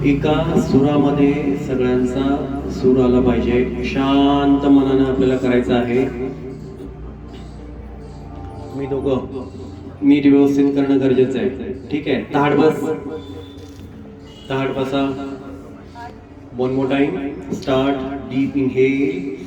एका सुरामध्ये सगळ्यांचा सूर आला पाहिजे. शांत मनानं आपल्याला करायचं आहे. मी दोघं नीट व्यवस्थित करणं गरजेचं आहे. ठीक आहे, ताड बस, ताड बसा. One more time. Start. Deep inhale.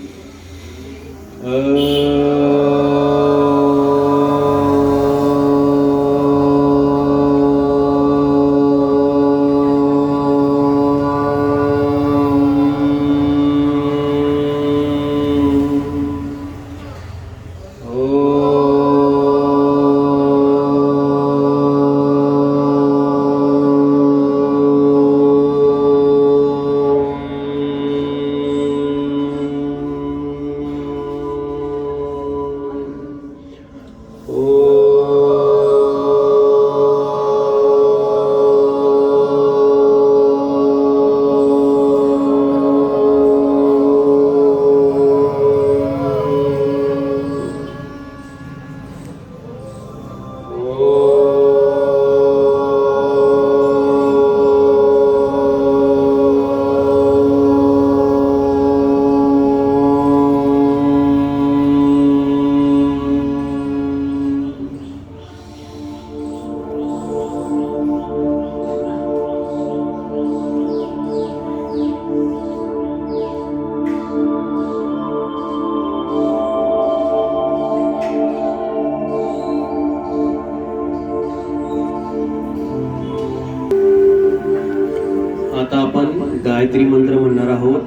आता आपण गायत्री मंत्र म्हणणार आहोत.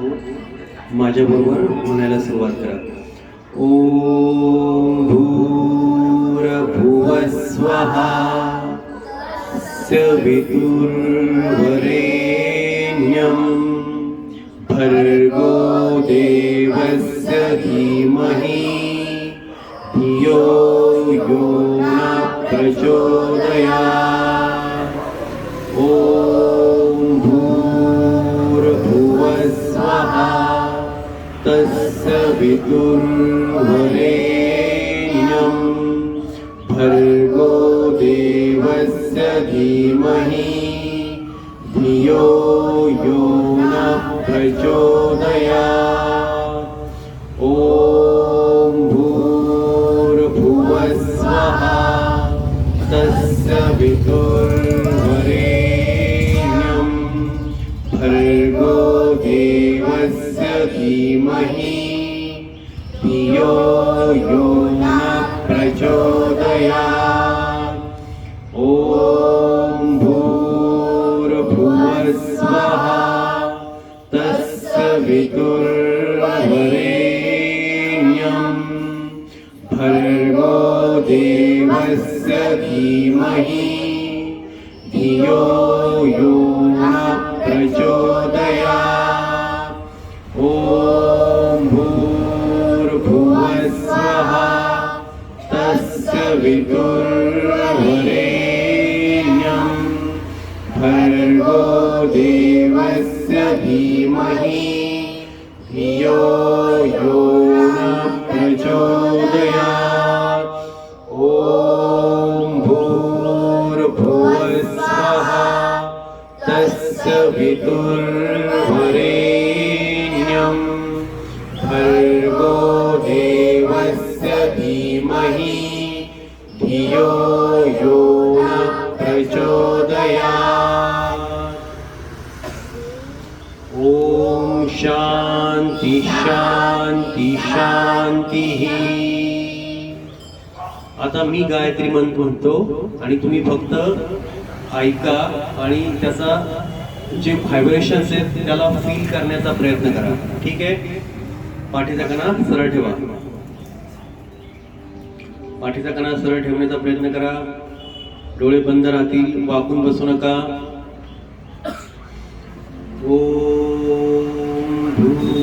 माझ्याबरोबर म्हणायला सुरुवात करा. ओम भूर्भुवस्वः सवितुर्वरेण्यं भर्गो देवस्य धीमहि धियो यो न प्रचोदयात्. ओम भूर्भुवस्वः तत्सवितुर्वरेण्यं भर्गो देवस्य धीमहि धियो यो न प्रचोदयात्. ओम भूर्भुवस्वः तत्सवितुर्वरेण्यं भर्गो देवस्य धीमहि धियो यो न प्रचोदयात्. ओम भूर्भुवस्वः तत्सवितुर्वरेण्यं भर्गो देवस्य धीमहि धियो यो न प्रचोदयात्. ओम भूर्भुवस्वः तत्सवितुर्वरेण्यं भर्गो देवस्य धीमहि धियो यो न प्रचोदयात्. ओम भूर्भुवस्वः तत्सवितुर्वरेण्यं भर्गो देवस्य धीमहि धियो यो न प्रचोदयात्. ओम शांती शांती शांती. आता मी गायत्री मंत्र म्हणतो आणि तुम्ही फक्त ऐका आणि त्याचा जे व्हायब्रेशन्स आहेत त्याला फील करण्याचा प्रयत्न करा. ठीक आहे, पाठीचा कणा सरळ ठेवा. पाठीचा कणा सरळ ठेवण्याचा प्रयत्न करा. डोळे बंद राहतील, वाकून बसू नका. ओम भूर्भुवस्वः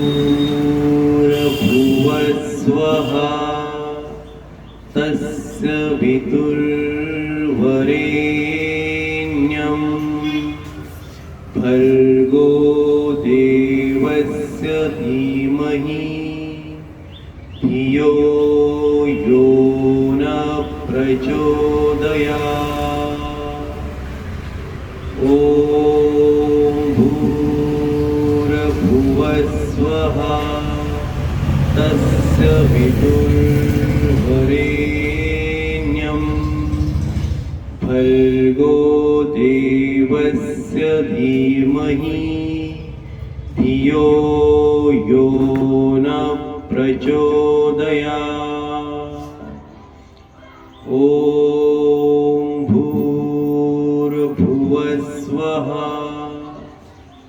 तत्सवितुर्वरेण्यं भर्गो देवस्य धीमहि धियो यो न प्रचोदयात्. ओम तत्सवितुर्वरेण्यं भर्गो देवस्य धीमहि धियो यो न प्रचोदयात्। ॐ भूर्भुवस्वः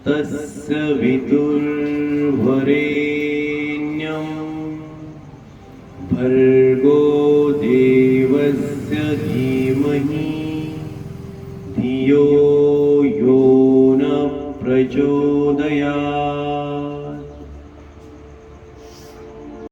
तत्सवितुर्वरेण्यं भर्गो देवस्य धीमहि धियो यो न प्रचोदयात्।